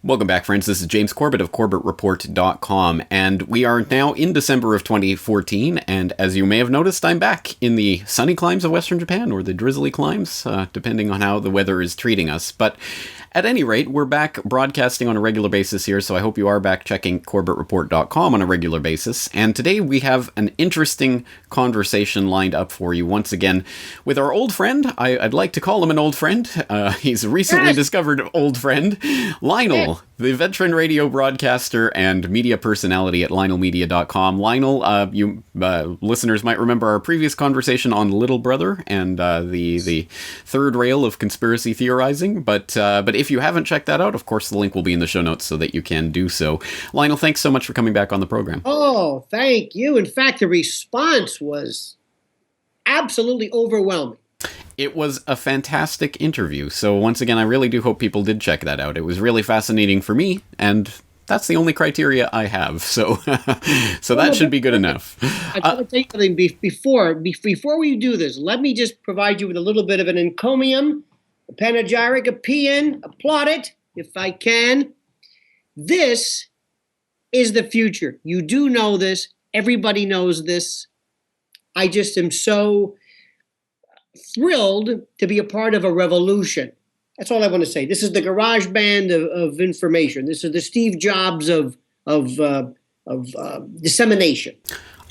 Welcome back, friends. This is James Corbett of CorbettReport.com, and we are now in December of 2014, and as you may have noticed, I'm back in the sunny climes of Western Japan, or the drizzly climes, depending on how the weather is treating us. But at any rate, we're back broadcasting on a regular basis here, so I hope you are back checking CorbettReport.com on a regular basis. And today we have an interesting conversation lined up for you once again with our old friend. I'd like to call him an old friend. He's a recently discovered old friend, Lionel, the veteran radio broadcaster and media personality at LionelMedia.com. Lionel, you listeners might remember our previous conversation on Little Brother and the third rail of conspiracy theorizing, but if you haven't checked that out, of course, the link will be in the show notes so that you can do so. Lionel, thanks so much for coming back on the program. Oh, thank you. In fact, the response was absolutely overwhelming. It was a fantastic interview. So once again, I really do hope people did check that out. It was really fascinating for me, and that's the only criteria I have. So that should be good enough. I want to tell you something before we do this. Let me just provide you with a little bit of an encomium, a panegyric, a paean, applaud it if I can. This is the future. You do know this. Everybody knows this. I just am so thrilled to be a part of a revolution. That's all I want to say. This is the garage band of information. This is the Steve Jobs of dissemination.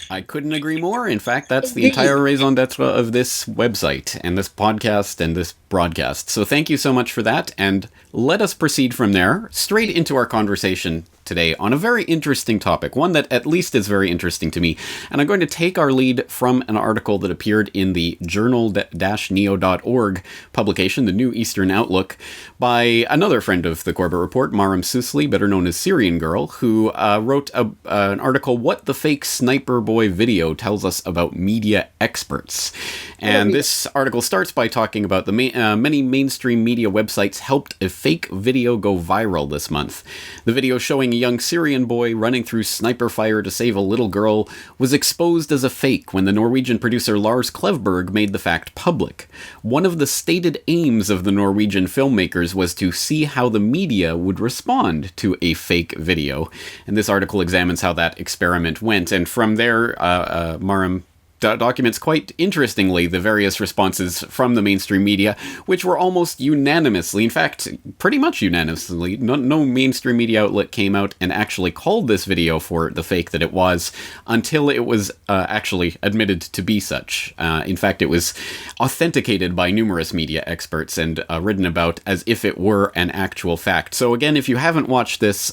I couldn't agree more. In fact, that's the entire raison d'etre of this website and this podcast and this broadcast. So thank you so much for that. And let us proceed from there straight into our conversation today on a very interesting topic, one that at least is very interesting to me. And I'm going to take our lead from an article that appeared in the journal-neo.org publication, the New Eastern Outlook, by another friend of the Corbett Report, Maram Susli, better known as Syrian Girl, who wrote an article, What the Fake Sniper Boy Video Tells Us About Media Experts. And this article starts by talking about the many mainstream media websites helped a fake video go viral this month. The video showing a young Syrian boy running through sniper fire to save a little girl was exposed as a fake when the Norwegian producer Lars Klevberg made the fact public. One of the stated aims of the Norwegian filmmakers was to see how the media would respond to a fake video. And this article examines how that experiment went. And from there, Maram documents quite interestingly the various responses from the mainstream media, which were almost unanimously, in fact, pretty much unanimously, no mainstream media outlet came out and actually called this video for the fake that it was until it was actually admitted to be such. In fact, it was authenticated by numerous media experts and written about as if it were an actual fact. So again, if you haven't watched this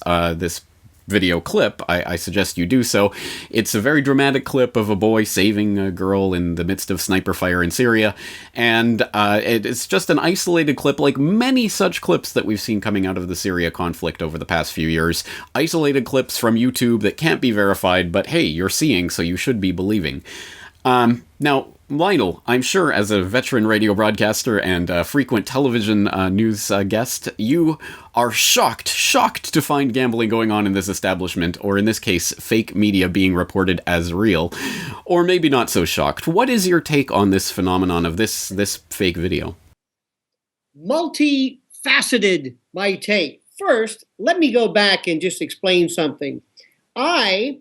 video clip, I suggest you do so. It's a very dramatic clip of a boy saving a girl in the midst of sniper fire in Syria, and it's just an isolated clip, like many such clips that we've seen coming out of the Syria conflict over the past few years. Isolated clips from YouTube that can't be verified, but hey, you're seeing, so you should be believing. Now, Lionel, I'm sure as a veteran radio broadcaster and a frequent television news guest, you are shocked to find gambling going on in this establishment, or in this case, fake media being reported as real. Or maybe not so shocked. What is your take on this phenomenon of this fake video? Multifaceted, my take. First, let me go back and just explain something. I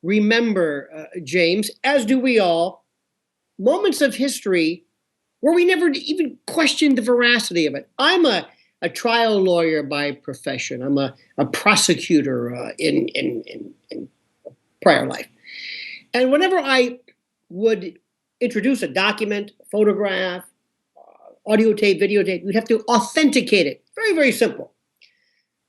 remember, James, as do we all, moments of history where we never even questioned the veracity of it. I'm a trial lawyer by profession. I'm a prosecutor in prior life. And whenever I would introduce a document, photograph, audio tape, videotape, we'd have to authenticate it. Very, very simple.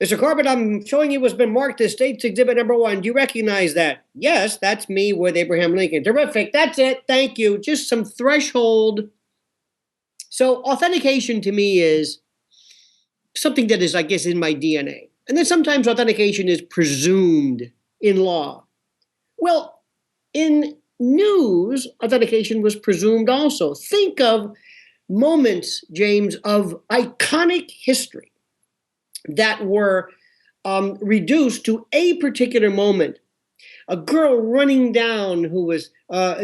Mr. Corbett, I'm showing you what's been marked as State's Exhibit number 1. Do you recognize that? Yes, that's me with Abraham Lincoln. Terrific. That's it. Thank you. Just some threshold. So authentication to me is something that is, I guess, in my DNA. And then sometimes authentication is presumed in law. Well, in news, authentication was presumed also. Think of moments, James, of iconic history that were reduced to a particular moment. A girl running down who was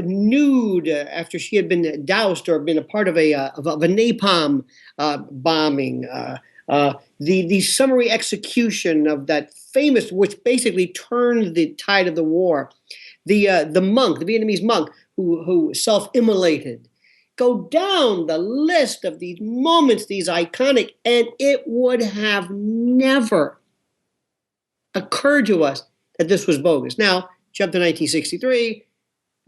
nude after she had been doused or been a part of a napalm bombing. The summary execution of that famous, which basically turned the tide of the war, the monk, the Vietnamese monk who self-immolated. Go down the list of these moments, these iconic, and it would have never occurred to us that this was bogus. Now, jump to 1963,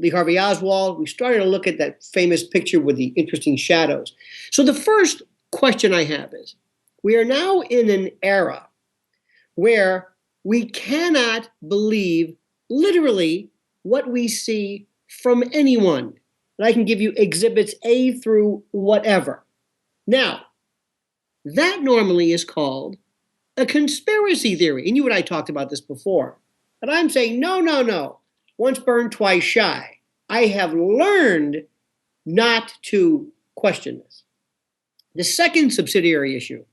Lee Harvey Oswald, we started to look at that famous picture with the interesting shadows. So the first question I have is, we are now in an era where we cannot believe literally what we see from anyone. And I can give you exhibits A through whatever. Now, that normally is called a conspiracy theory. And you and I talked about this before. But I'm saying, no. Once burned, twice shy. I have learned not to question this. The second subsidiary issue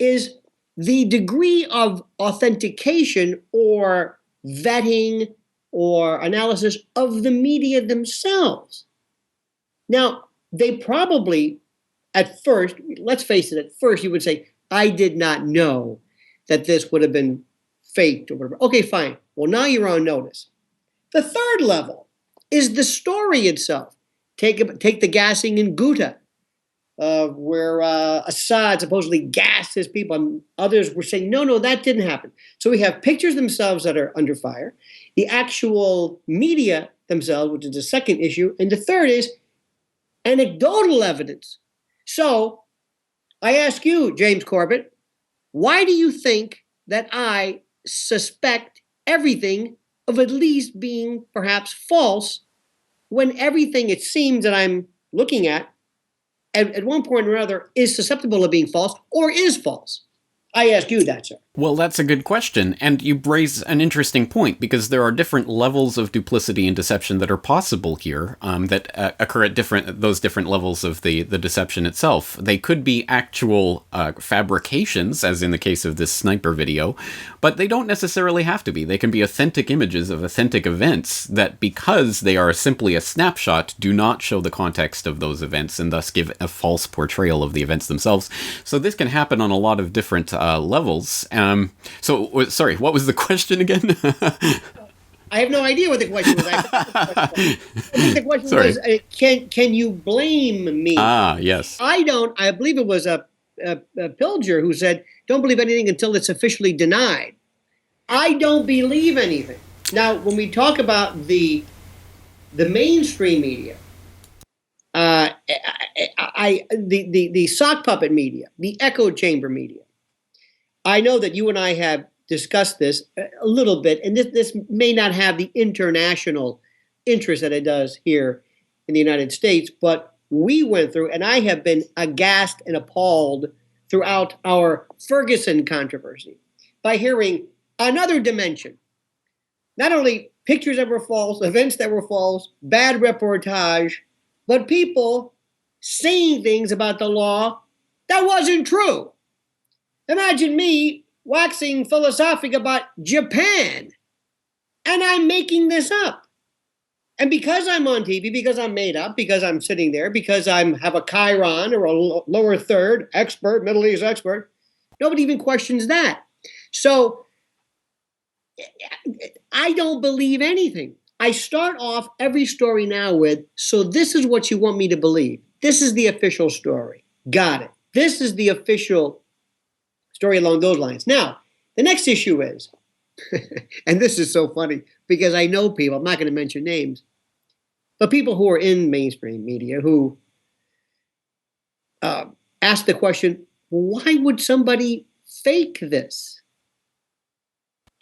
is the degree of authentication or vetting or analysis of the media themselves. Now, they probably, at first, let's face it, at first you would say, I did not know that this would have been faked or whatever. Okay, fine. Well, now you're on notice. The third level is the story itself. Take the gassing in Ghouta, where Assad supposedly gassed his people, and others were saying, no, that didn't happen. So we have pictures themselves that are under fire, the actual media themselves, which is the second issue, and the third is anecdotal evidence. So I ask you, James Corbett, why do you think that I suspect everything of at least being perhaps false when everything it seems that I'm looking at one point or another is susceptible of being false or is false? I ask you that, sir. Well, that's a good question, and you raise an interesting point, because there are different levels of duplicity and deception that are possible here, that occur at those different levels of the deception itself. They could be actual fabrications, as in the case of this sniper video, but they don't necessarily have to be. They can be authentic images of authentic events that, because they are simply a snapshot, do not show the context of those events and thus give a false portrayal of the events themselves. So this can happen on a lot of different levels. Sorry, what was the question again? I have no idea what the question was. I think the question was, can you blame me? Ah, yes. I believe it was a Pilger who said, don't believe anything until it's officially denied. I don't believe anything. Now, when we talk about the mainstream media, the sock puppet media, the echo chamber media, I know that you and I have discussed this a little bit, and this may not have the international interest that it does here in the United States, but we went through, and I have been aghast and appalled throughout our Ferguson controversy by hearing another dimension. Not only pictures that were false, events that were false, bad reportage, but people saying things about the law that wasn't true. Imagine me waxing philosophic about Japan, and I'm making this up. And because I'm on TV, because I'm made up, because I'm sitting there, because I have a Chiron or a lower third expert, Middle East expert, nobody even questions that. So I don't believe anything. I start off every story now with, so this is what you want me to believe. This is the official story. Got it. This is the official story along those lines. Now, the next issue is, and this is so funny because I know people, I'm not going to mention names, but people who are in mainstream media who ask the question, why would somebody fake this?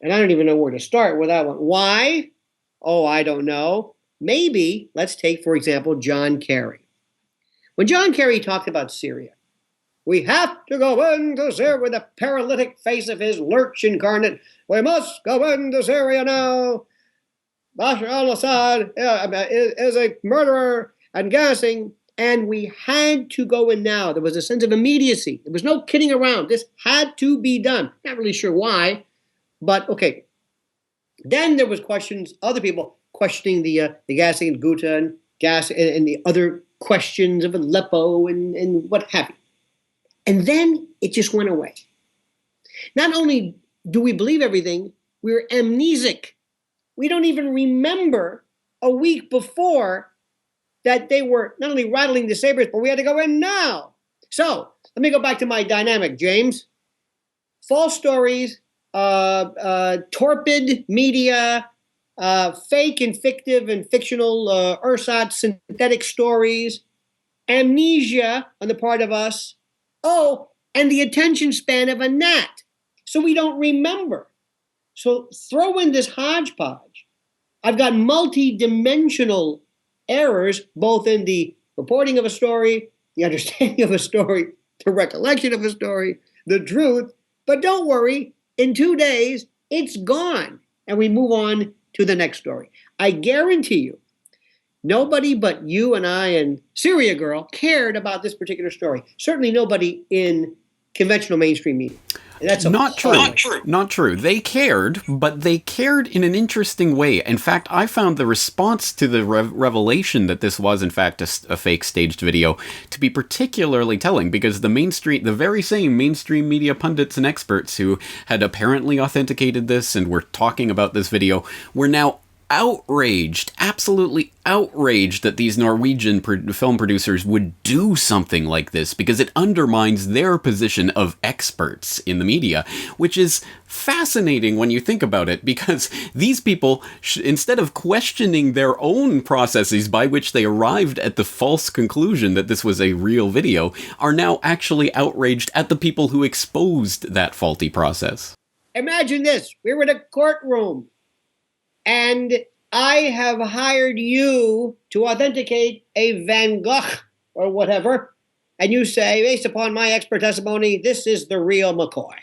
And I don't even know where to start with that one. Why? Oh, I don't know. Maybe, let's take, for example, John Kerry. When John Kerry talked about Syria, we have to go into Syria with the paralytic face of his lurch incarnate. We must go into Syria now. Bashar al-Assad is a murderer and gassing, and we had to go in now. There was a sense of immediacy. There was no kidding around. This had to be done. Not really sure why, but okay. Then there was questions, other people questioning the gassing in Ghouta and the other questions of Aleppo and what have you. And then It just went away. Not only do we believe everything, we're amnesic. We don't even remember a week before that they were not only rattling the sabers, but we had to go in now. So let me go back to my dynamic, James. False stories, torpid media, fake and fictive and fictional ersatz, synthetic stories, amnesia on the part of us. Oh, and the attention span of a gnat. So we don't remember. So throw in this hodgepodge. I've got multi-dimensional errors, both in the reporting of a story, the understanding of a story, the recollection of a story, the truth. But don't worry, in 2 days, it's gone. And we move on to the next story. I guarantee you, nobody but you and I and Syria girl cared about this particular story. Certainly nobody in conventional mainstream media. That's not true. Not true. They cared, but they cared in an interesting way. In fact, I found the response to the revelation that this was, in fact, a fake staged video to be particularly telling, because the very same mainstream media pundits and experts who had apparently authenticated this and were talking about this video were now outraged, absolutely outraged that these Norwegian film producers would do something like this, because it undermines their position of experts in the media, which is fascinating when you think about it, because these people, instead of questioning their own processes by which they arrived at the false conclusion that this was a real video, are now actually outraged at the people who exposed that faulty process. Imagine this. We were in a courtroom, and I have hired you to authenticate a Van Gogh or whatever, and you say, based upon my expert testimony, this is the real McCoy.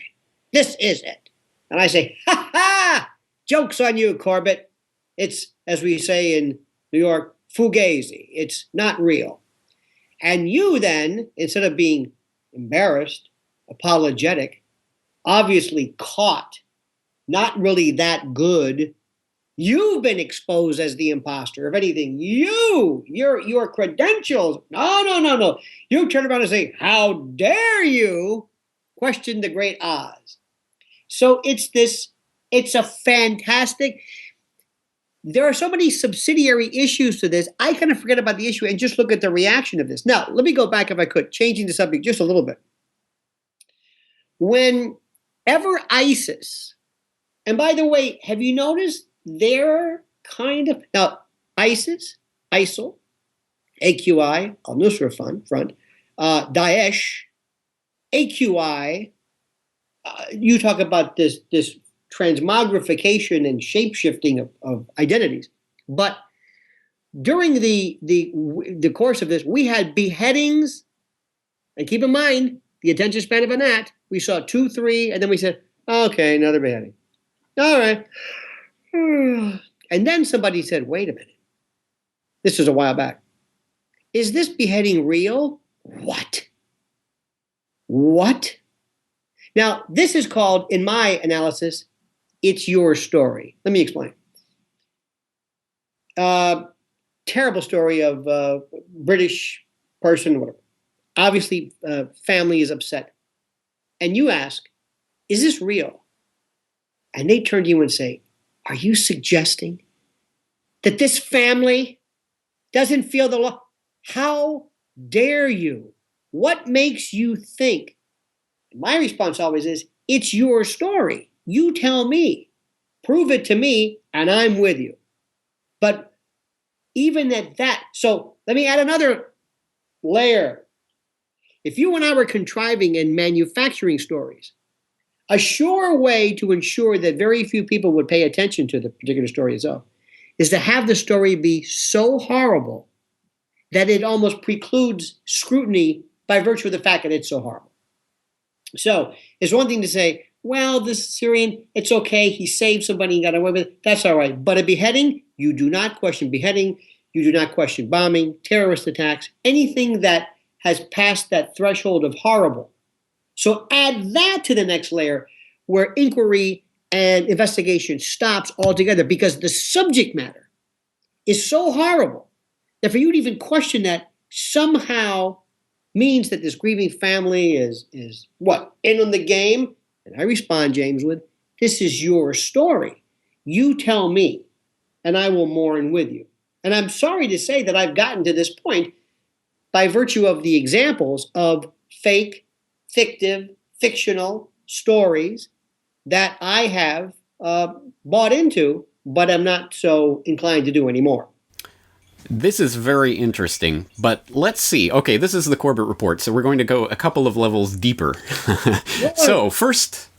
This is it. And I say, ha ha! Joke's on you, Corbett. It's, as we say in New York, fugazi. It's not real. And you then, instead of being embarrassed, apologetic, obviously caught, not really that good, you've been exposed as the imposter. If anything, your credentials. No. You turn around and say, how dare you question the great Oz? So it's a fantastic, there are so many subsidiary issues to this. I kind of forget about the issue and just look at the reaction of this. Now, let me go back, if I could, changing the subject just a little bit. Whenever ISIS, and by the way, have you noticed they're kind of, now, ISIS, ISIL, AQI, al-Nusra Front, Daesh, AQI, you talk about this transmogrification and shape-shifting of identities. But during the course of this, we had beheadings, and keep in mind, the attention span of a gnat, we saw 2, 3, and then we said, okay, another beheading. All right. And then somebody said, wait a minute. This was a while back. Is this beheading real? What? Now, this is called, in my analysis, it's your story. Let me explain. Terrible story of a British person, whatever. Obviously, family is upset. And you ask, is this real? And they turn to you and say, are you suggesting that this family doesn't feel the law? How dare you? What makes you think? My response always is, it's your story. You tell me. Prove it to me, and I'm with you. But even at that, so let me add another layer. If you and I were contriving and manufacturing stories, a sure way to ensure that very few people would pay attention to the particular story itself is to have the story be so horrible that it almost precludes scrutiny by virtue of the fact that it's so horrible. So it's one thing to say, well, this Syrian, it's okay. He saved somebody and got away with it. That's all right. But a beheading, you do not question beheading. You do not question bombing, terrorist attacks, anything that has passed that threshold of horrible. So add that to the next layer where inquiry and investigation stops altogether because the subject matter is so horrible that for you to even question that somehow means that this grieving family is what? In on the game? And I respond, James, with, this is your story. You tell me, and I will mourn with you. And I'm sorry to say that I've gotten to this point by virtue of the examples of fake, fictive, fictional stories that I have bought into, but I'm not so inclined to do anymore. This is very interesting, but let's see. Okay, this is the Corbett report, so we're going to go a couple of levels deeper. So, first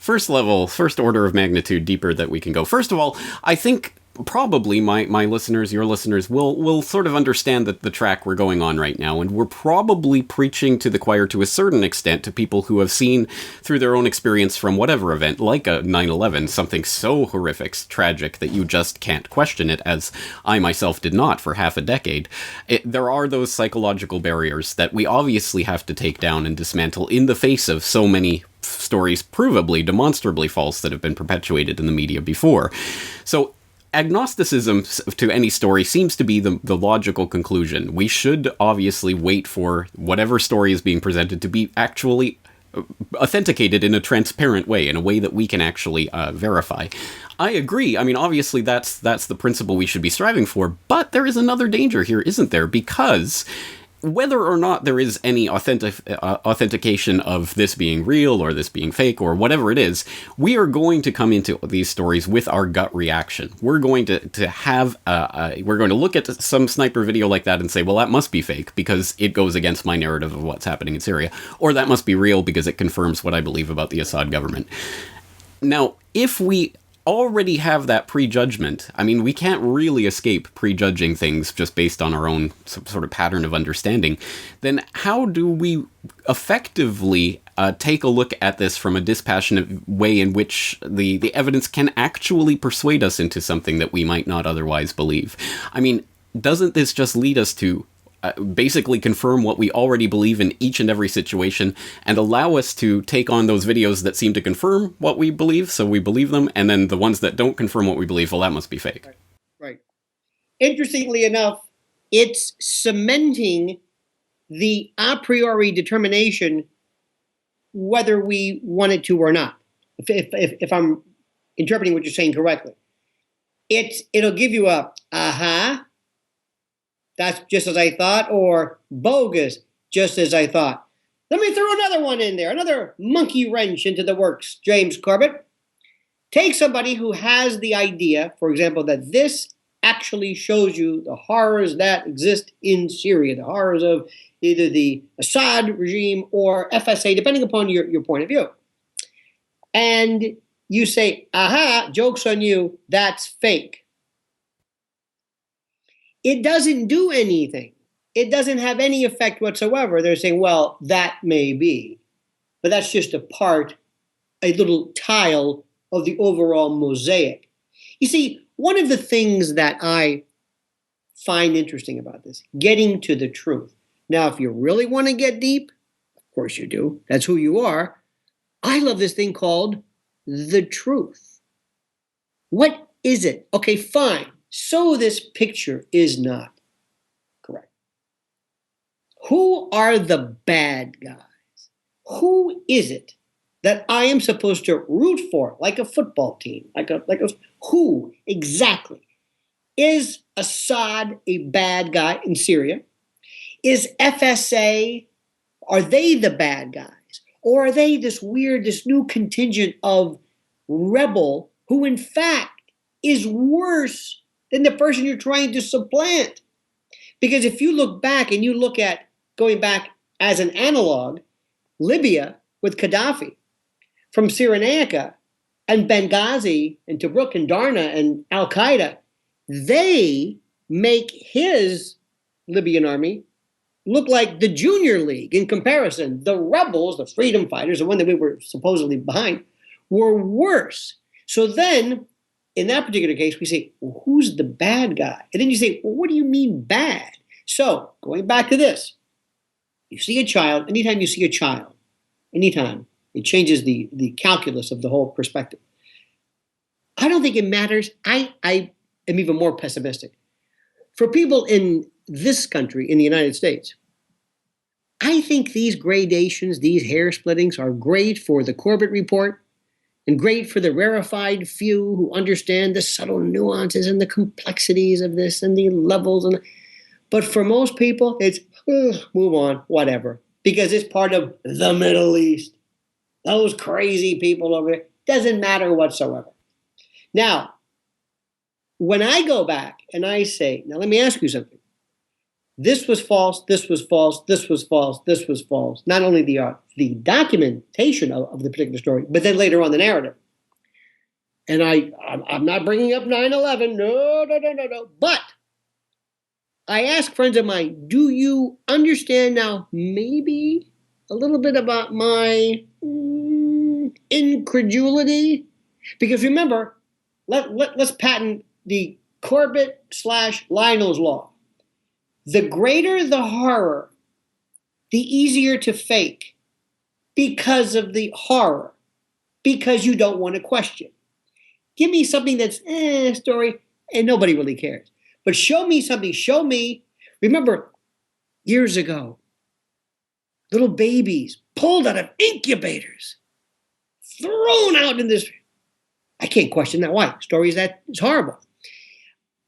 order of magnitude deeper that we can go. First of all, I think probably my listeners, your listeners, will sort of understand the track we're going on right now, and we're probably preaching to the choir to a certain extent to people who have seen through their own experience from whatever event, like a 9/11, something so horrific, tragic, that you just can't question it, as I myself did not for half a decade. There are those psychological barriers that we obviously have to take down and dismantle in the face of so many stories provably, demonstrably false that have been perpetuated in the media before. So, agnosticism to any story seems to be the logical conclusion. We should obviously wait for whatever story is being presented to be actually authenticated in a transparent way, in a way that we can actually verify. I agree. I mean, obviously that's the principle we should be striving for, but there is another danger here, isn't there? Because whether or not there is any authentication of this being real or this being fake or whatever it is, we are going to come into these stories with our gut reaction. We're going to have we're going to look at some sniper video like that and say, well, that must be fake because it goes against my narrative of what's happening in Syria, or that must be real because it confirms what I believe about the Assad government. Now, if we already have that prejudgment, I mean, we can't really escape prejudging things just based on our own sort of pattern of understanding, then how do we effectively take a look at this from a dispassionate way in which the evidence can actually persuade us into something that we might not otherwise believe? I mean, doesn't this just lead us to basically confirm what we already believe in each and every situation and allow us to take on those videos that seem to confirm what we believe, so we believe them, and then the ones that don't confirm what we believe, well, that must be fake. Right. Interestingly enough, it's cementing the a priori determination whether we want it to or not. If I'm interpreting what you're saying correctly, it'll give you a aha, that's just as I thought, or bogus, just as I thought. Let me throw another one in there, another monkey wrench into the works, James Corbett. Take somebody who has the idea, for example, that this actually shows you the horrors that exist in Syria, the horrors of either the Assad regime or FSA, depending upon your point of view. And you say, aha, joke's on you, that's fake. It doesn't do anything. It doesn't have any effect whatsoever. They're saying, well, that may be. But that's just a little tile of the overall mosaic. You see, one of the things that I find interesting about this, getting to the truth. Now, if you really want to get deep, of course you do. That's who you are. I love this thing called the truth. What is it? Okay, fine. So this picture is not correct. Who are the bad guys? Who is it that I am supposed to root for, like a football team? Who exactly? Is Assad a bad guy in Syria? Is FSA, are they the bad guys? Or are they this new contingent of rebel who in fact is worse than the person you're trying to supplant? Because if you look back and you look at, going back as an analog, Libya with Gaddafi, from Cyrenaica and Benghazi and Tobruk and Darna and Al-Qaeda, they make his Libyan army look like the junior league in comparison. The rebels, the freedom fighters, the one that we were supposedly behind, were worse. So then, in that particular case, we say, well, who's the bad guy? And then you say, well, what do you mean bad? So, going back to this, you see a child, anytime you see a child, anytime, it changes the calculus of the whole perspective. I don't think it matters. I am even more pessimistic. For people in this country, in the United States, I think these gradations, these hair splittings are great for the Corbett report and great for the rarefied few who understand the subtle nuances and the complexities of this and the levels. But for most people, it's move on, whatever, because it's part of the Middle East. Those crazy people over there. Doesn't matter whatsoever. Now, when I go back and I say, now let me ask you something. This was false, this was false, this was false, this was false. Not only the documentation of the particular story, but then later on the narrative. And I'm not bringing up 9/11. No. But I ask friends of mine, do you understand now maybe a little bit about my incredulity? Because remember, let's patent the Corbett/Lionel's law. The greater the horror, the easier to fake because of the horror, because you don't want to question. Give me something that's story, and nobody really cares. But show me something. Show me. Remember, years ago, little babies pulled out of incubators, thrown out in this. I can't question that. Why? Stories that is horrible.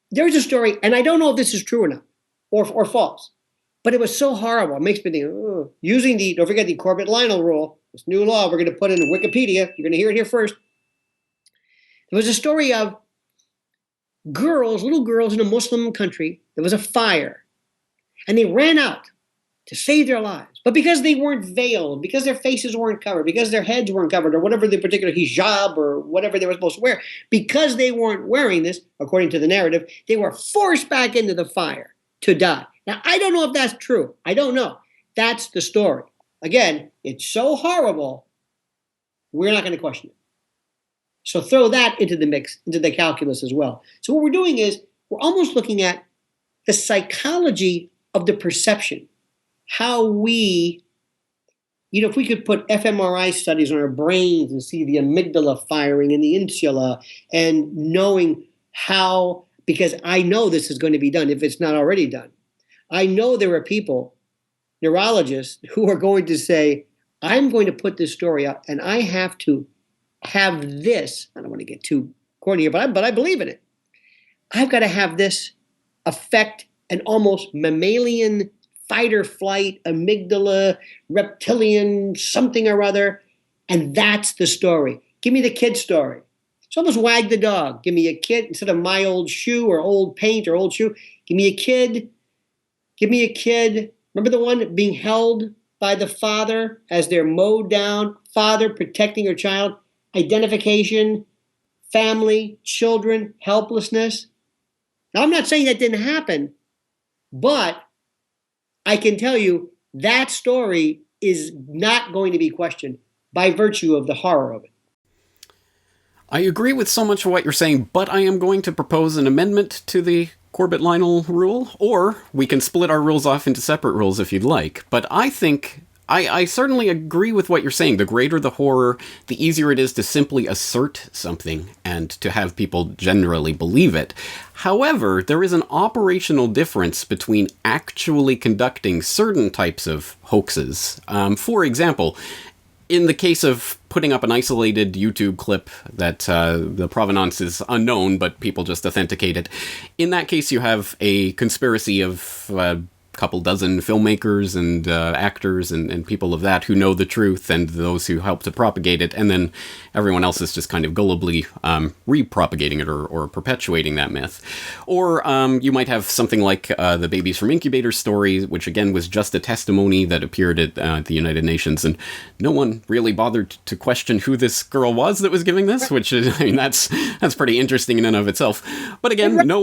There's a story, and I don't know if this is true or not, or false, but it was so horrible. It makes me think, don't forget the Corbett-Lionel rule, this new law we're going to put in Wikipedia. You're going to hear it here first. There was a story of little girls in a Muslim country. There was a fire, and they ran out to save their lives. But because they weren't veiled, because their faces weren't covered, because their heads weren't covered, or whatever the particular hijab or whatever they were supposed to wear, because they weren't wearing this, according to the narrative, they were forced back into the fire to die. Now, I don't know if that's true. I don't know. That's the story. Again, it's so horrible, we're not going to question it. So throw that into the mix, into the calculus as well. So what we're doing is we're almost looking at the psychology of the perception. How we, if we could put fMRI studies on our brains and see the amygdala firing and the insula and knowing how, because I know this is going to be done if it's not already done. I know there are people, neurologists, who are going to say, I'm going to put this story out and I have to have this. I don't want to get too corny here, but I believe in it. I've got to have this affect an almost mammalian fight or flight, amygdala, reptilian, something or other. And that's the story. Give me the kid story. It's almost wag the dog. Give me a kid instead of my old shoe or old paint or old shoe. Give me a kid. Give me a kid. Remember the one being held by the father as they're mowed down? Father protecting her child. Identification, family, children, helplessness. Now, I'm not saying that didn't happen, but I can tell you that story is not going to be questioned by virtue of the horror of it. I agree with so much of what you're saying, but I am going to propose an amendment to the Corbett-Lionel rule, or we can split our rules off into separate rules if you'd like. But I think I certainly agree with what you're saying. The greater the horror, the easier it is to simply assert something and to have people generally believe it. However, there is an operational difference between actually conducting certain types of hoaxes. For example, in the case of putting up an isolated YouTube clip that the provenance is unknown, but people just authenticate it, in that case you have a conspiracy of couple dozen filmmakers and actors and people of that who know the truth and those who help to propagate it, and then everyone else is just kind of gullibly re-propagating it or perpetuating that myth. Or you might have something like the Babies from Incubators story, which again was just a testimony that appeared at the United Nations, and no one really bothered to question who this girl was that was giving this, which is, I mean, that's pretty interesting in and of itself. But again, no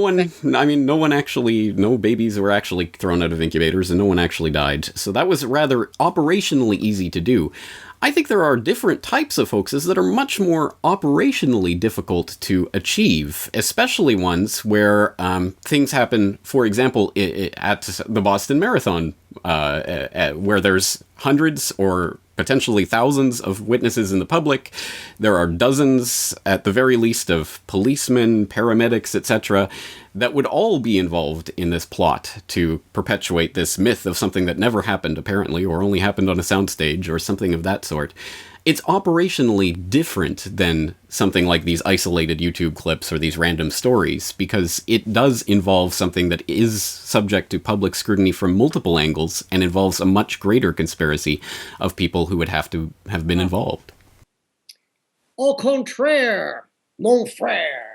babies were actually thrown out of incubators, and no one actually died. So that was rather operationally easy to do. I think there are different types of hoaxes that are much more operationally difficult to achieve, especially ones where things happen, for example, at the Boston Marathon, where there's hundreds or potentially thousands of witnesses in the public. There are dozens, at the very least, of policemen, paramedics, etc., that would all be involved in this plot to perpetuate this myth of something that never happened, apparently, or only happened on a soundstage, or something of that sort. It's operationally different than something like these isolated YouTube clips or these random stories, because it does involve something that is subject to public scrutiny from multiple angles and involves a much greater conspiracy of people who would have to have been involved. Au contraire, mon frère.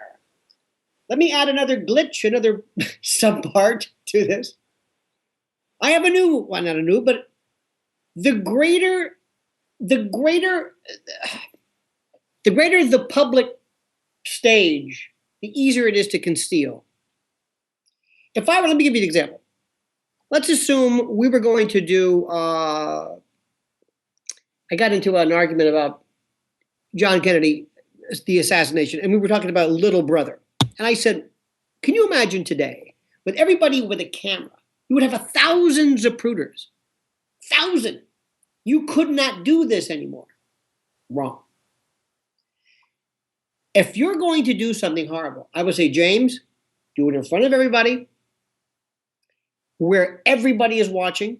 Let me add another glitch, another subpart to this. I have not a new, but the greater the public stage, the easier it is to conceal. Let me give you an example. Let's assume we were going to do, I got into an argument about John Kennedy, the assassination, and we were talking about Little Brother. And I said, can you imagine today, with everybody with a camera, you would have thousands of zapruders. 1,000. You could not do this anymore. Wrong. If you're going to do something horrible, I would say, James, do it in front of everybody, where everybody is watching.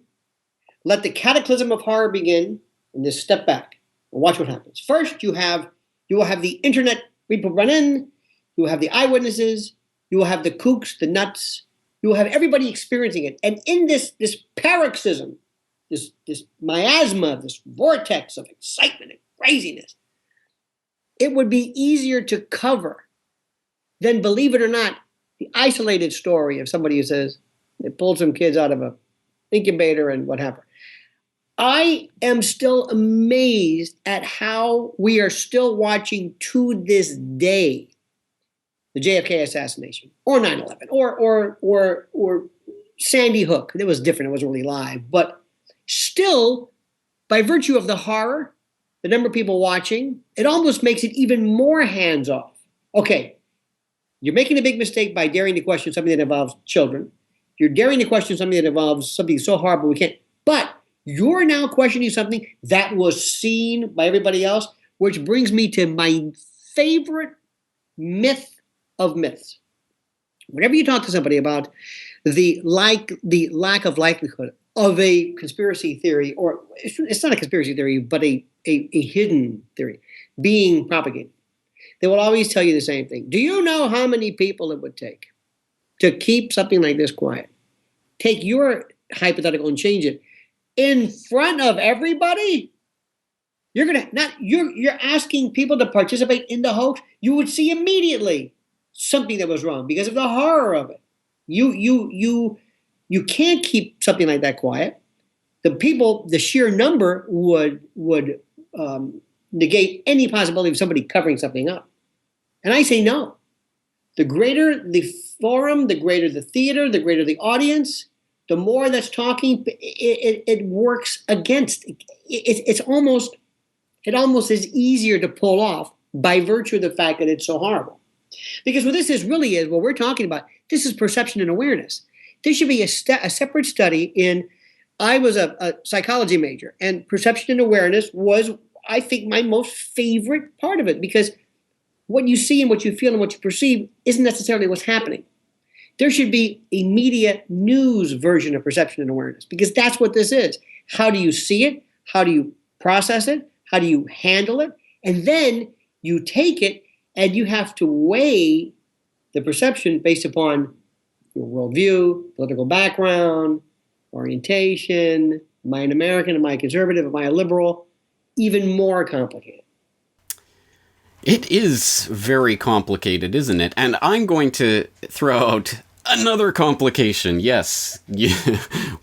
Let the cataclysm of horror begin, and just step back and watch what happens. First, you will have the internet people run in. You will have the eyewitnesses. You will have the kooks, the nuts. You will have everybody experiencing it. And in this paroxysm, this miasma, this vortex of excitement and craziness, it would be easier to cover than, believe it or not, the isolated story of somebody who says they pulled some kids out of an incubator and whatever. I am still amazed at how we are still watching to this day the JFK assassination, or 9/11, or Sandy Hook. It was different. It wasn't really live, but still, by virtue of the horror, the number of people watching, it almost makes it even more hands-off. Okay, you're making a big mistake by daring to question something that involves children. You're daring to question something that involves something so horrible we can't. But you're now questioning something that was seen by everybody else, which brings me to my favorite myth of myths. Whenever you talk to somebody about the lack of likelihood of a conspiracy theory, or it's not a conspiracy theory, but a hidden theory being propagated, they will always tell you the same thing. Do you know how many people it would take to keep something like this quiet? Take your hypothetical and change it in front of everybody. You're asking people to participate in the hoax. You would see immediately something that was wrong because of the horror of it. You can't keep something like that quiet. The sheer number would negate any possibility of somebody covering something up. And I say no. The greater the forum, the greater the theater, the greater the audience, the more that's talking, it works against. It almost is easier to pull off by virtue of the fact that it's so horrible. Because what this really is, what we're talking about, this is perception and awareness. There should be a separate study in. I was a psychology major, and perception and awareness was, I think, my most favorite part of it, because what you see and what you feel and what you perceive isn't necessarily what's happening. There should be a media news version of perception and awareness, because that's what this is. How do you see it? How do you process it? How do you handle it? And then you take it and you have to weigh the perception based upon your worldview, political background, orientation. Am I an American? Am I a conservative? Am I a liberal? Even more complicated. It is very complicated, isn't it? And I'm going to throw out another complication. Yes,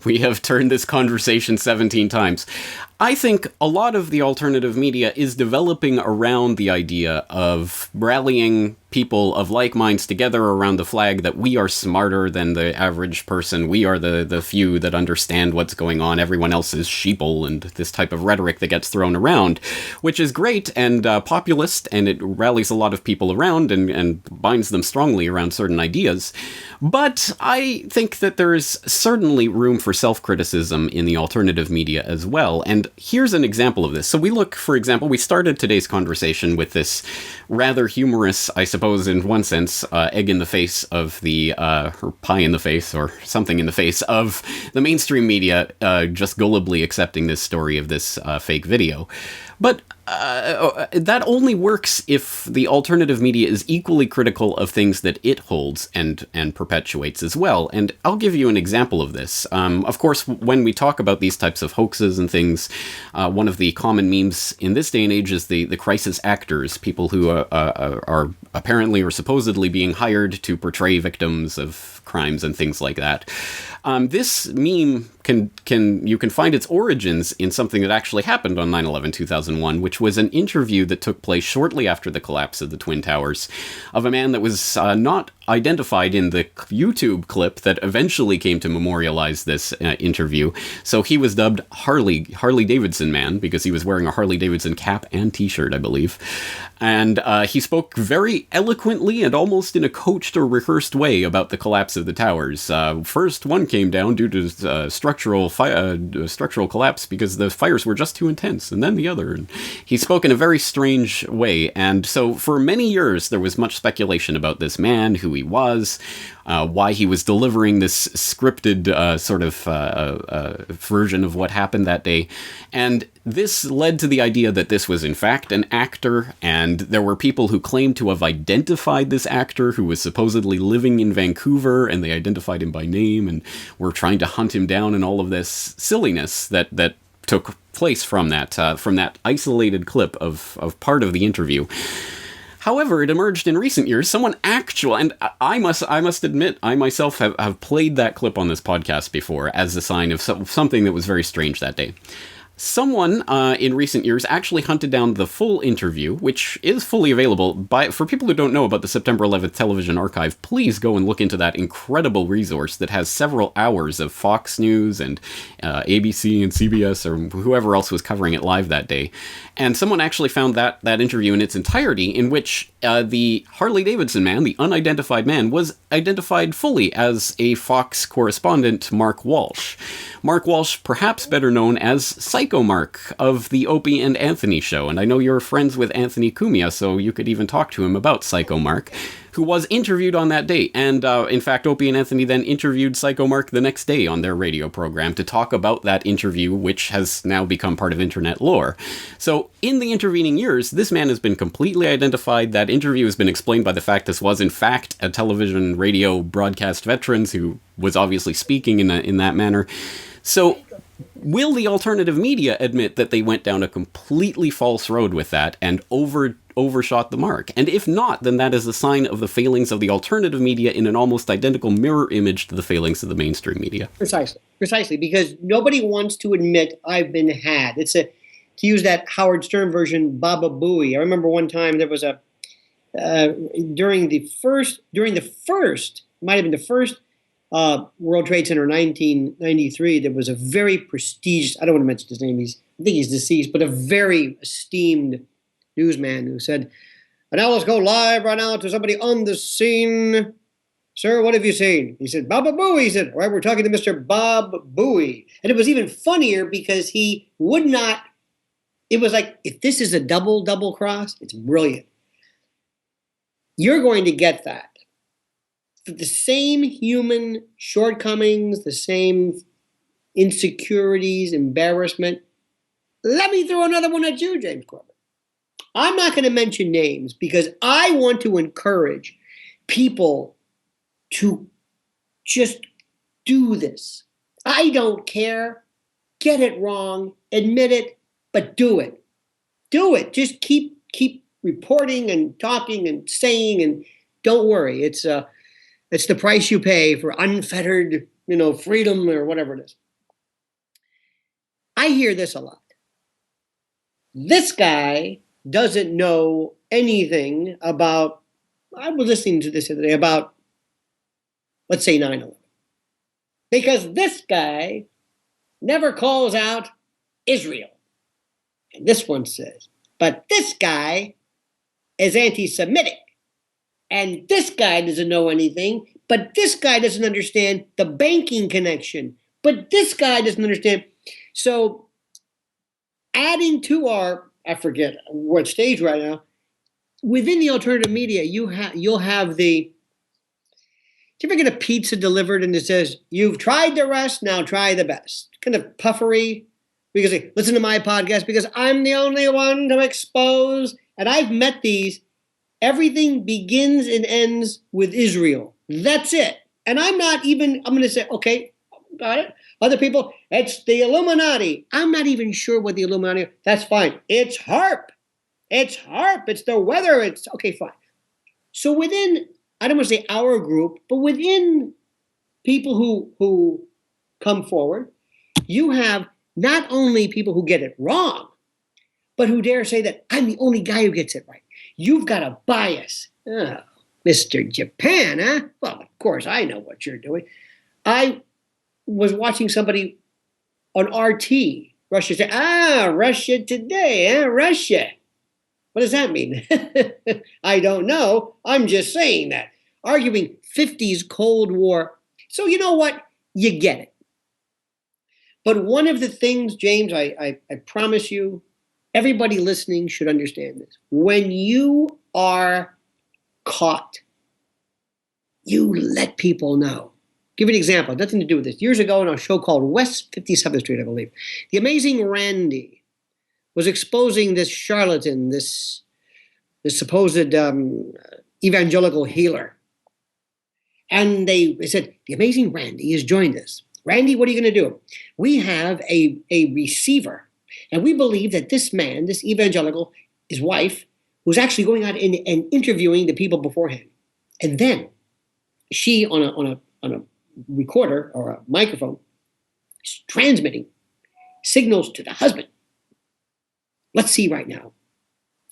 we have turned this conversation 17 times. I think a lot of the alternative media is developing around the idea of rallying people of like minds together around the flag, that we are smarter than the average person. We are the few that understand what's going on. Everyone else is sheeple, and this type of rhetoric that gets thrown around, which is great and populist, and it rallies a lot of people around and binds them strongly around certain ideas. But I think that there is certainly room for self-criticism in the alternative media as well. And here's an example of this. So for example, we started today's conversation with this rather humorous, I suppose, in one sense, egg in the face of or pie in the face, or something in the face of the mainstream media just gullibly accepting this story of this fake video. But that only works if the alternative media is equally critical of things that it holds and perpetuates as well. And I'll give you an example of this. Of course, when we talk about these types of hoaxes and things, one of the common memes in this day and age is the crisis actors, people who are apparently or supposedly being hired to portray victims of crimes and things like that. This meme you can find its origins in something that actually happened on 9/11/2001, which was an interview that took place shortly after the collapse of the Twin Towers of a man that was not identified in the YouTube clip that eventually came to memorialize this interview. So he was dubbed Harley Davidson Man because he was wearing a Harley Davidson cap and t-shirt, I believe. And he spoke very eloquently and almost in a coached or rehearsed way about the collapse of the towers. First, one came down due to structural collapse because the fires were just too intense, and then the other. And he spoke in a very strange way. And so for many years, there was much speculation about this man, who he was, why he was delivering this scripted version of what happened that day. And this led to the idea that this was in fact an actor, and there were people who claimed to have identified this actor who was supposedly living in Vancouver, and they identified him by name and were trying to hunt him down, and all of this silliness that took place from that isolated clip of part of the interview. However, it emerged in recent years, and I must admit, I myself have played that clip on this podcast before as a sign of something that was very strange that day. Someone in recent years actually hunted down the full interview, which is fully available. For people who don't know about the September 11th television archive, please go and look into that incredible resource that has several hours of Fox News and ABC and CBS or whoever else was covering it live that day. And someone actually found that interview in its entirety, in which the Harley Davidson man, the unidentified man, was identified fully as a Fox correspondent, Mark Walsh. Mark Walsh, perhaps better known as Psycho Mark of the Opie and Anthony show. And I know you're friends with Anthony Cumia, so you could even talk to him about Psycho Mark, who was interviewed on that day. And in fact, Opie and Anthony then interviewed Psycho Mark the next day on their radio program to talk about that interview, which has now become part of internet lore. So in the intervening years, this man has been completely identified. That interview has been explained by the fact this was in fact a television radio broadcast veteran who was obviously speaking in that manner. So will the alternative media admit that they went down a completely false road with that and overshot the mark? And if not, then that is a sign of the failings of the alternative media in an almost identical mirror image to the failings of the mainstream media. Precisely, because nobody wants to admit I've been had. To use that Howard Stern version, Baba Booey. I remember one time there was during the first World Trade Center 1993, there was a very prestigious, I don't want to mention his name, I think he's deceased, but a very esteemed newsman who said, "And now let's go live right now to somebody on the scene. Sir, what have you seen?" He said, "Baba Booey." He said, "All right, we're talking to Mr. Bob Booey." And it was even funnier because he would not, it was like, if this is a double cross, it's brilliant. You're going to get that. The same human shortcomings, the same insecurities, embarrassment. Let me throw another one at you, James Corbett. I'm not going to mention names because I want to encourage people to just do this. I don't care. Get it wrong. Admit it, but do it. Do it. Just keep reporting and talking and saying, and don't worry. It's the price you pay for unfettered, freedom or whatever it is. I hear this a lot. This guy doesn't know anything about I was listening to this the other day about, let's say, 9/11. Because this guy never calls out Israel. And this one says, but this guy is anti-Semitic. And this guy doesn't know anything, but this guy doesn't understand the banking connection. But this guy doesn't understand. So adding to our, I forget what stage right now, within the alternative media, you'll have the, do you ever get a pizza delivered and it says, you've tried the rest, now try the best? Kind of puffery. Because they listen to my podcast because I'm the only one to expose. And I've met these. Everything begins and ends with Israel. That's it. And I'm going to say, okay, got it. Other people, it's the Illuminati. I'm not even sure what the Illuminati, that's fine. It's HARP. It's HARP. It's the weather. It's, okay, fine. So within, I don't want to say our group, but within people who come forward, you have not only people who get it wrong, but who dare say that I'm the only guy who gets it right. You've got a bias. Oh, Mr. Japan, huh? Well, of course, I know what you're doing. I was watching somebody on RT, Russia say, Russia Today, huh? Russia. What does that mean? I don't know. I'm just saying that. Arguing 50s Cold War. So you know what? You get it. But one of the things, James, I promise you, everybody listening should understand this. When you are caught, you let people know. Give you an example, nothing to do with this. Years ago on a show called West 57th Street, I believe, the amazing Randy was exposing this charlatan, this supposed evangelical healer. And they said, the amazing Randy has joined us. Randy, what are you going to do? We have a receiver, and we believe that this man, this evangelical, his wife, was actually going out and interviewing the people beforehand. And then she, on a recorder or a microphone, is transmitting signals to the husband. Let's see right now.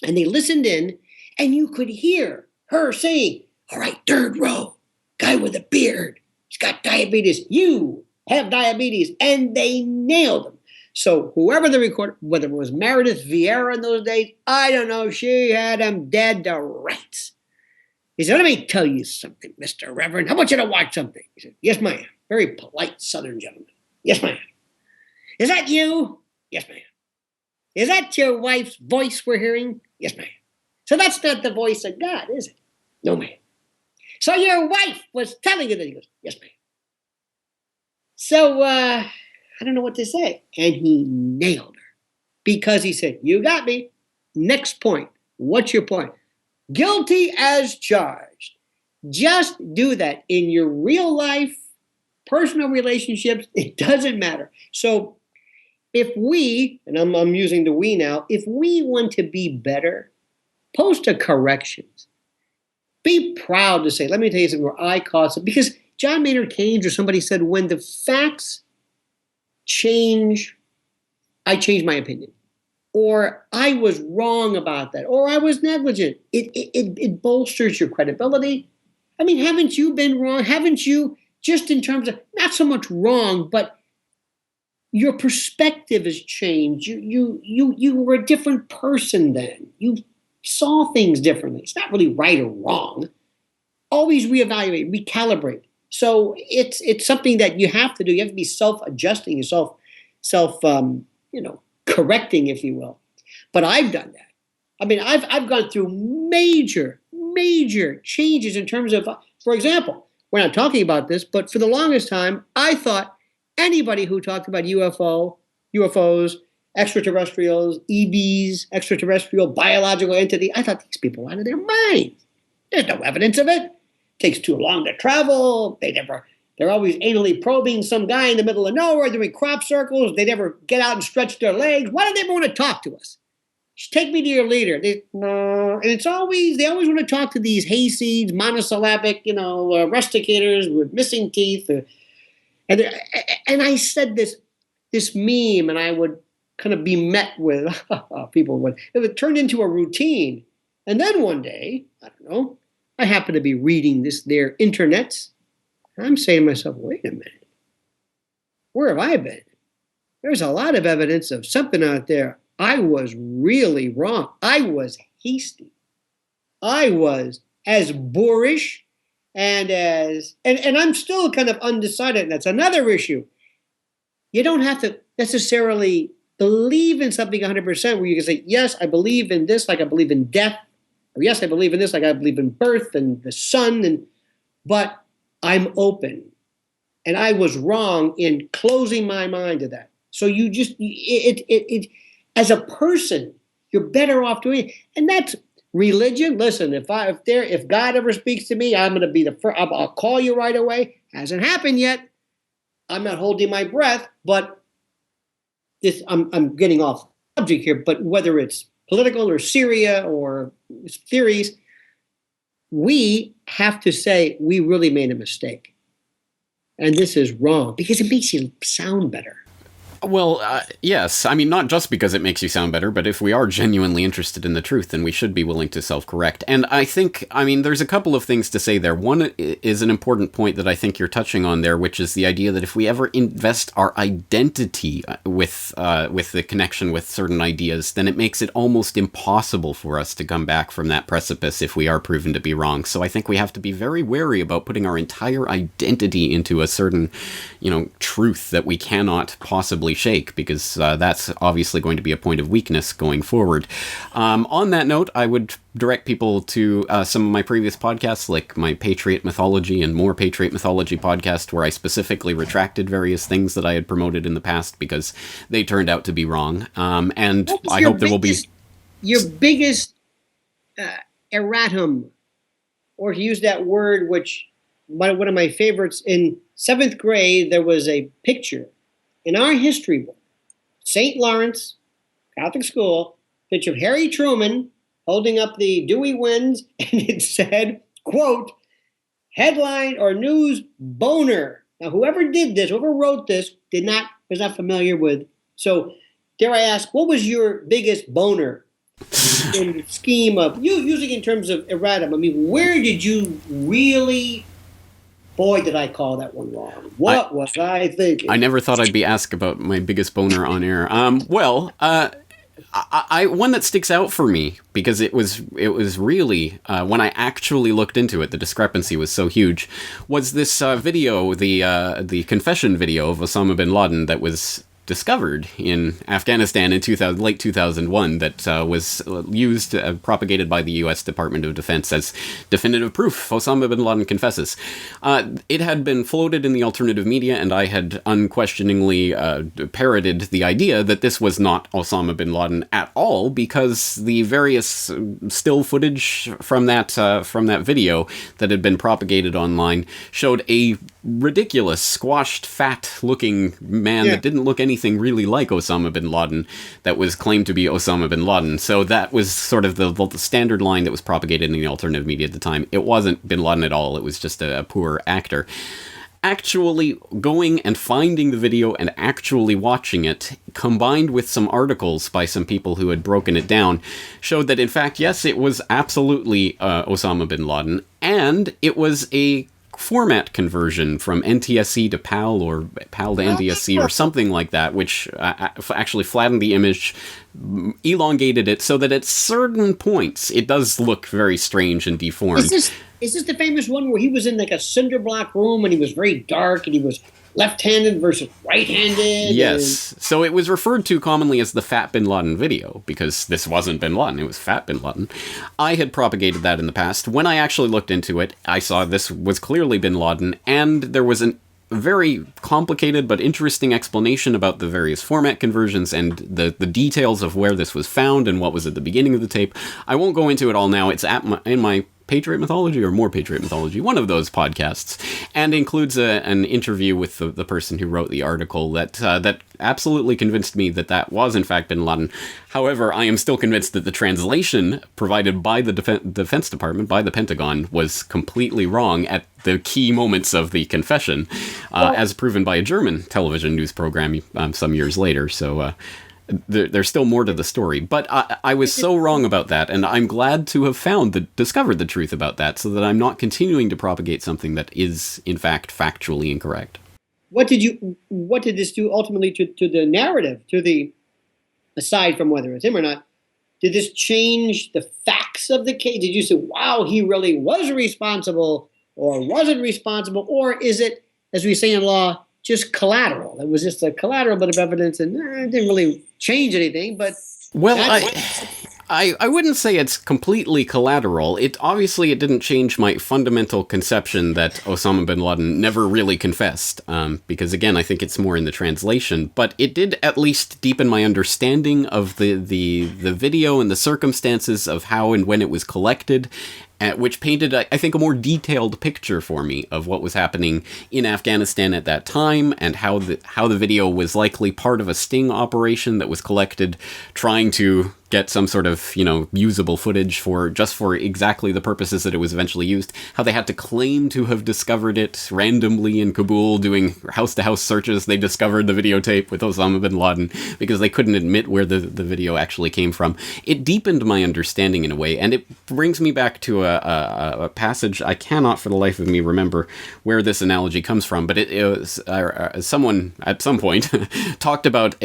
And they listened in, and you could hear her saying, all right, third row, guy with a beard, he's got diabetes. You have diabetes. And they nailed him. So whoever the recorder, whether it was Meredith Vieira in those days, I don't know, she had him dead to rights. He said, let me tell you something, Mr. Reverend. I want you to watch something. He said, yes, ma'am. Very polite Southern gentleman. Yes, ma'am. Is that you? Yes, ma'am. Is that your wife's voice we're hearing? Yes, ma'am. So that's not the voice of God, is it? No, ma'am. So your wife was telling you that. He goes, yes, ma'am. So I don't know what to say. And he nailed her because he said, you got me. Next point. What's your point? Guilty as charged. Just do that in your real life, personal relationships. It doesn't matter. So if we, and I'm using the we now, if we want to be better, post a corrections. Be proud to say, let me tell you something where I caught something. Because John Maynard Keynes or somebody said, when the facts change, I change my opinion. Or I was wrong about that. Or I was negligent. It bolsters your credibility. I mean, haven't you been wrong? Haven't you, just in terms of, not so much wrong, but your perspective has changed. You were a different person then. You saw things differently. It's not really right or wrong. Always reevaluate, recalibrate. So it's something that you have to do. You have to be self-adjusting, yourself, correcting, if you will. But I've done that. I mean, I've gone through major changes in terms of, for example, we're not talking about this, but for the longest time, I thought anybody who talked about UFOs, extraterrestrials, EBs, extraterrestrial biological entity, I thought these people were out of their minds. There's no evidence of it. Takes too long to travel. They're always anally probing some guy in the middle of nowhere doing crop circles. They never get out and stretch their legs. Why do they want to talk to us? Just take me to your leader. And they always want to talk to these hayseeds, monosyllabic, rusticators with missing teeth. And I said this meme, and I would kind of be met with it would turn into a routine. And then one day, I don't know, I happen to be reading their internets. I'm saying to myself, wait a minute. Where have I been? There's a lot of evidence of something out there. I was really wrong. I was hasty. I was as boorish and I'm still kind of undecided. And that's another issue. You don't have to necessarily believe in something 100% where you can say, yes, I believe in this, like I believe in death. Or yes, I believe in this, like I believe in birth and the sun. But I'm open. And I was wrong in closing my mind to that. So you just, as a person, you're better off doing it. And that's religion. Listen, if God ever speaks to me, I'm going to be the first. I'll call you right away. Hasn't happened yet. I'm not holding my breath, but I'm getting off subject here. But whether it's political or Syria or theories, we have to say we really made a mistake. And this is wrong because it makes you sound better. Well, yes. I mean, not just because it makes you sound better, but if we are genuinely interested in the truth, then we should be willing to self-correct. And I think, there's a couple of things to say there. One is an important point that I think you're touching on there, which is the idea that if we ever invest our identity with the connection with certain ideas, then it makes it almost impossible for us to come back from that precipice if we are proven to be wrong. So I think we have to be very wary about putting our entire identity into a certain, truth that we cannot possibly shake, because that's obviously going to be a point of weakness going forward. On that note, I would direct people to some of my previous podcasts, like my Patriot Mythology and More Patriot Mythology podcast, where I specifically retracted various things that I had promoted in the past because they turned out to be wrong. And I hope there will be... Your biggest erratum, or to use that word, which one of my favorites, in 7th grade, there was a picture in our history book, St. Lawrence Catholic School, picture of Harry Truman holding up the Dewey Winds, and it said, quote, headline or news boner. Now, whoever wrote this, was not familiar with. So, dare I ask, what was your biggest boner in the scheme of, using in terms of erratum? I mean, where did you really... Boy, did I call that one wrong. What was I thinking? I never thought I'd be asked about my biggest boner on air. One that sticks out for me, because it was really, when I actually looked into it, the discrepancy was so huge, was this video, the confession video of Osama bin Laden that was discovered in Afghanistan in late 2001 that was used, propagated by the U.S. Department of Defense as definitive proof Osama bin Laden confesses. It had been floated in the alternative media, and I had unquestioningly parroted the idea that this was not Osama bin Laden at all, because the various still footage from that video that had been propagated online showed a ridiculous, squashed, fat-looking man that didn't look anything really like Osama bin Laden that was claimed to be Osama bin Laden. So that was sort of the standard line that was propagated in the alternative media at the time. It wasn't bin Laden at all. It was just a poor actor. Actually going and finding the video and actually watching it, combined with some articles by some people who had broken it down, showed that, in fact, yes, it was absolutely Osama bin Laden, and it was a format conversion from NTSC to PAL, or PAL to NTSC, or something like that, which actually flattened the image, elongated it so that at certain points it does look very strange and deformed. Is this the famous one where he was in like a cinder block room and he was very dark and he was left-handed versus right-handed? Yes. So it was referred to commonly as the Fat Bin Laden video, because this wasn't Bin Laden, it was Fat Bin Laden. I had propagated that in the past. When I actually looked into it, I saw this was clearly Bin Laden, and there was a very complicated but interesting explanation about the various format conversions and the details of where this was found and what was at the beginning of the tape. I won't go into it all now. It's in my Patriot Mythology or More Patriot Mythology, one of those podcasts, and includes an interview with the person who wrote the article that absolutely convinced me that was in fact Bin Laden. However, I am still convinced that the translation provided by the Defense Department, by the Pentagon, was completely wrong at the key moments of the confession, as proven by a German television news program some years later. So there's still more to the story. But I was so wrong about that, and I'm glad to have discovered the truth about that, so that I'm not continuing to propagate something that is, in fact, factually incorrect. What did this do ultimately to the narrative, aside from whether it's him or not? Did this change the facts of the case? Did you say, wow, he really was responsible, or wasn't responsible? Or is it, as we say in law, just collateral? It was just a collateral bit of evidence, and it didn't really change anything. But well, I wouldn't say it's completely collateral. It didn't change my fundamental conception that Osama bin Laden never really confessed, because again, I think it's more in the translation. But it did at least deepen my understanding of the video and the circumstances of how and when it was collected, which painted, I think, a more detailed picture for me of what was happening in Afghanistan at that time, and how the video was likely part of a sting operation that was collected, trying to get some sort of, usable footage for exactly the purposes that it was eventually used. How they had to claim to have discovered it randomly in Kabul, doing house-to-house searches. They discovered the videotape with Osama bin Laden because they couldn't admit where the video actually came from. It deepened my understanding in a way, and it brings me back to a passage I cannot for the life of me remember where this analogy comes from, but it was someone at some point talked about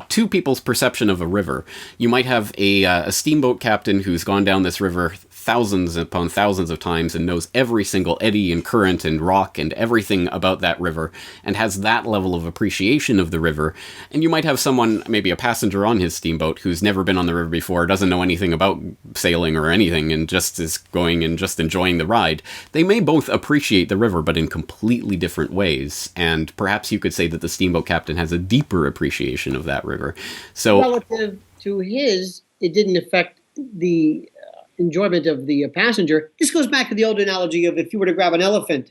two people's perception of a river. You might have a steamboat captain who's gone down this river thousands upon thousands of times and knows every single eddy and current and rock and everything about that river, and has that level of appreciation of the river. And you might have someone, maybe a passenger on his steamboat, who's never been on the river before, doesn't know anything about sailing or anything, and just is going and just enjoying the ride. They may both appreciate the river, but in completely different ways. And perhaps you could say that the steamboat captain has a deeper appreciation of that river. So, relative to his, it didn't affect the enjoyment of the passenger. This goes back to the old analogy of if you were to grab an elephant,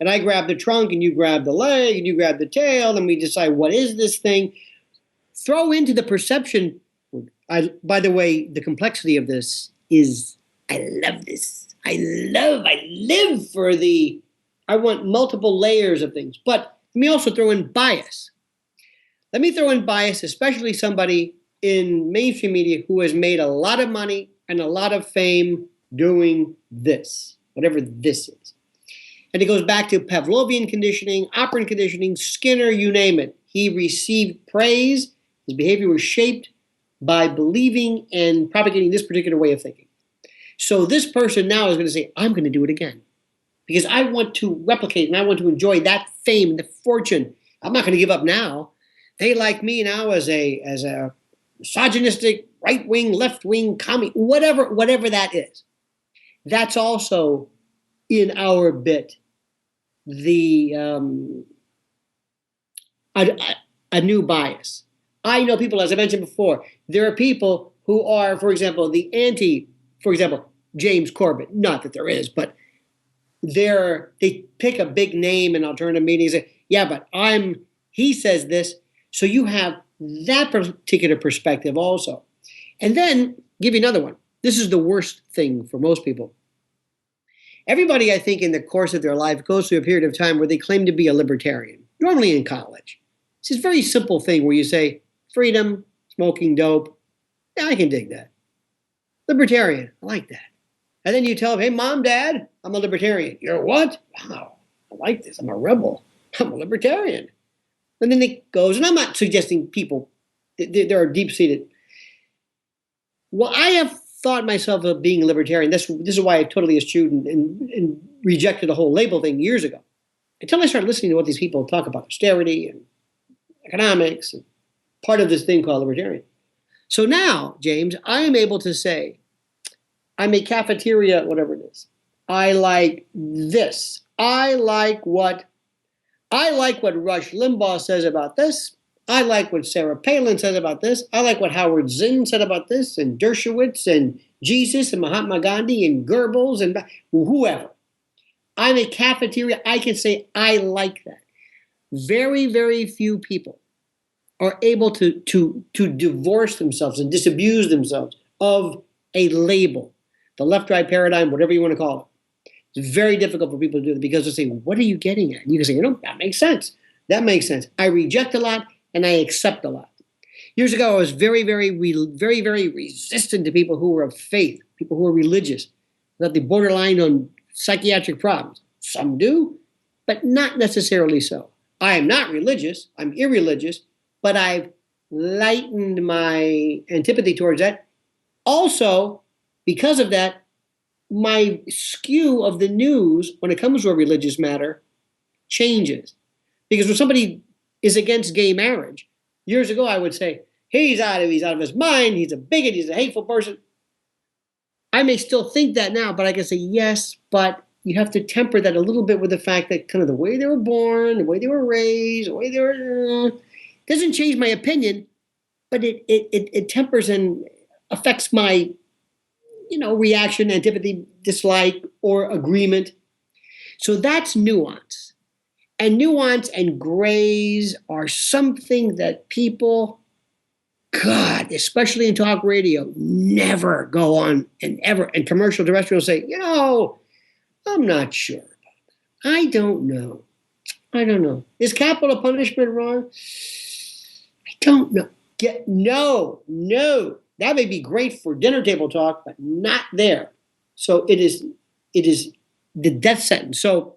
and I grab the trunk, and you grab the leg, and you grab the tail, and we decide what is this thing. Throw into the perception. By the way, the complexity of this is, I love this. I live for I want multiple layers of things. But let me also throw in bias. Let me throw in bias, especially somebody in mainstream media who has made a lot of money and a lot of fame doing this, whatever this is. And it goes back to Pavlovian conditioning, operant conditioning, Skinner, you name it. He received praise. His behavior was shaped by believing and propagating this particular way of thinking. So this person now is going to say, I'm going to do it again because I want to replicate and I want to enjoy that fame and the fortune. I'm not going to give up now. They like me now as a misogynistic, right-wing, left-wing, commie, whatever that is. That's also in our bit a new bias. I know people, as I mentioned before, there are people who are, for example, James Corbett. Not that there is, but they pick a big name in alternative media and say, yeah, but he says this. So you have that particular perspective also. And then give you another one. This is the worst thing for most people. Everybody, I think, in the course of their life goes through a period of time where they claim to be a libertarian, normally in college. It's this very simple thing where you say, freedom, smoking dope. Yeah, I can dig that. Libertarian, I like that. And then you tell them, hey, Mom, Dad, I'm a libertarian. You're what? Wow, I like this. I'm a rebel. I'm a libertarian. And then it goes, and I'm not suggesting people, there are deep-seated. Well, I have thought myself of being a libertarian. This is why I totally eschewed and rejected the whole label thing years ago. Until I started listening to what these people talk about austerity and economics and part of this thing called libertarian. So now, James, I am able to say, I'm a cafeteria, whatever it is. I like this. I like what Rush Limbaugh says about this. I like what Sarah Palin says about this. I like what Howard Zinn said about this, and Dershowitz, and Jesus, and Mahatma Gandhi, and Goebbels, and whoever. I'm a cafeteria. I can say I like that. Very, very few people are able to divorce themselves and disabuse themselves of a label, the left-right paradigm, whatever you want to call it. It's very difficult for people to do it because they say, what are you getting at? And you can say, that makes sense. That makes sense. I reject a lot and I accept a lot. Years ago, I was very, very resistant to people who were of faith, people who were religious, that the borderline on psychiatric problems. Some do, but not necessarily so. I am not religious. I'm irreligious, but I've lightened my antipathy towards that. Also, because of that, my skew of the news when it comes to a religious matter changes. Because when somebody is against gay marriage, years ago I would say, he's out of his mind, he's a bigot, he's a hateful person. I may still think that now, but I can say yes, but you have to temper that a little bit with the fact that kind of the way they were born, the way they were raised, the way they were, doesn't change my opinion, but it tempers and affects my, reaction, antipathy, dislike, or agreement. So that's nuance. And nuance and grays are something that people, God, especially in talk radio, never go on and commercial terrestrial say, I'm not sure about that. I don't know. Is capital punishment wrong? I don't know. No. That may be great for dinner table talk, but not there. So it is the death sentence. So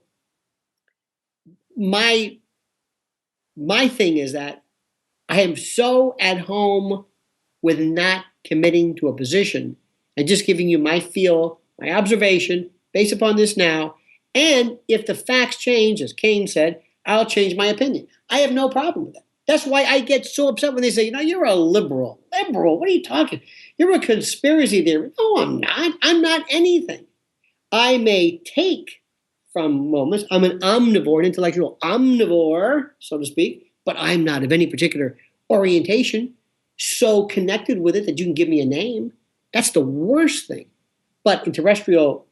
my thing is that I am so at home with not committing to a position and just giving you my feel, my observation based upon this now. And if the facts change, as Kane said, I'll change my opinion. I have no problem with that. That's why I get so upset when they say, you're a liberal. Liberal? What are you talking? You're a conspiracy theorist. No, I'm not. I'm not anything. I may take from moments. I'm an omnivore, an intellectual omnivore, so to speak, but I'm not of any particular orientation so connected with it that you can give me a name. That's the worst thing. But in terrestrial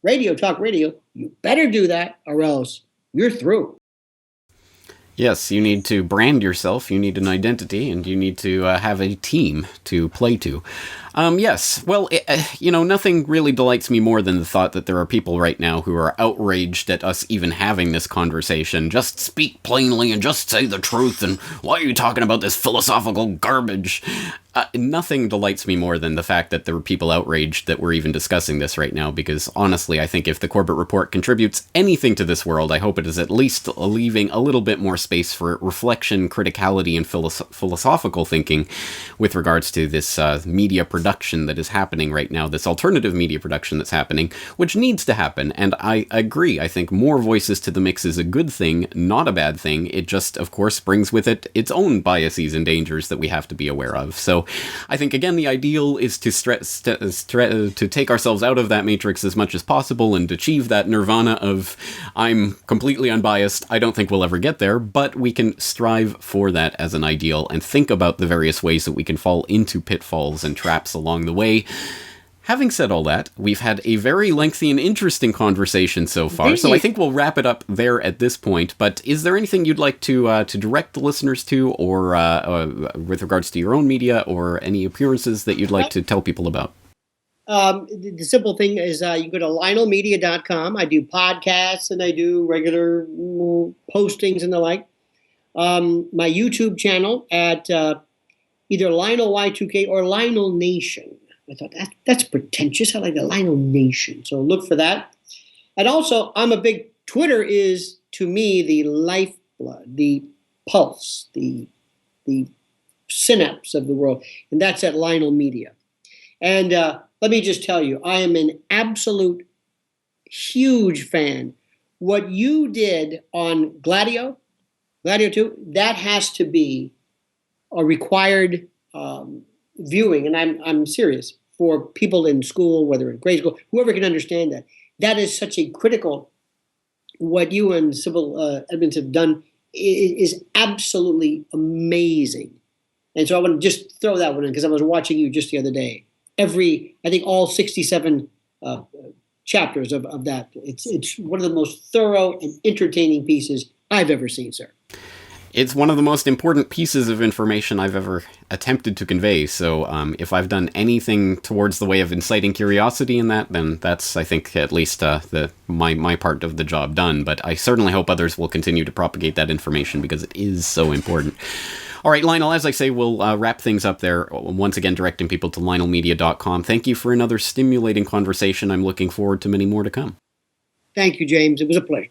radio, talk radio, you better do that or else you're through. Yes, you need to brand yourself, you need an identity, and you need to have a team to play to. Yes, well, nothing really delights me more than the thought that there are people right now who are outraged at us even having this conversation. Just speak plainly and just say the truth, and why are you talking about this philosophical garbage? Nothing delights me more than the fact that there are people outraged that we're even discussing this right now, because honestly, I think if the Corbett Report contributes anything to this world, I hope it is at least leaving a little bit more space for reflection, criticality, and philosophical thinking with regards to this media production that is happening right now, this alternative media production that's happening, which needs to happen. And I agree. I think more voices to the mix is a good thing, not a bad thing. It just, of course, brings with it its own biases and dangers that we have to be aware of. So I think, again, the ideal is to take ourselves out of that matrix as much as possible and achieve that nirvana of I'm completely unbiased. I don't think we'll ever get there, but we can strive for that as an ideal and think about the various ways that we can fall into pitfalls and traps along the way. Having said all that, we've had a very lengthy and interesting conversation so far, so I think we'll wrap it up there at this point. But is there anything you'd like to direct the listeners to, or with regards to your own media, or any appearances that you'd like to tell people about? The simple thing is you can go to lionelmedia.com. I do podcasts and I do regular postings and the like. My YouTube channel at either Lionel Y2K or Lionel Nation. I thought that's pretentious. I like the Lionel Nation. So look for that. And also, Twitter is, to me, the lifeblood, the pulse, the synapse of the world. And that's at Lionel Media. And let me just tell you, I am an absolute huge fan. What you did on Gladio 2, that has to be a required viewing, and I'm serious, for people in school, whether in grade school, whoever can understand that. That is such a critical, what you and Sybil Edmonds have done is absolutely amazing. And so I want to just throw that one in, because I was watching you just the other day. I think all 67 chapters of that. It's one of the most thorough and entertaining pieces I've ever seen, sir. It's one of the most important pieces of information I've ever attempted to convey, so if I've done anything towards the way of inciting curiosity in that, then that's, I think, at least my part of the job done. But I certainly hope others will continue to propagate that information, because it is so important. All right, Lionel, as I say, we'll wrap things up there, once again directing people to lionelmedia.com. Thank you for another stimulating conversation. I'm looking forward to many more to come. Thank you, James. It was a pleasure.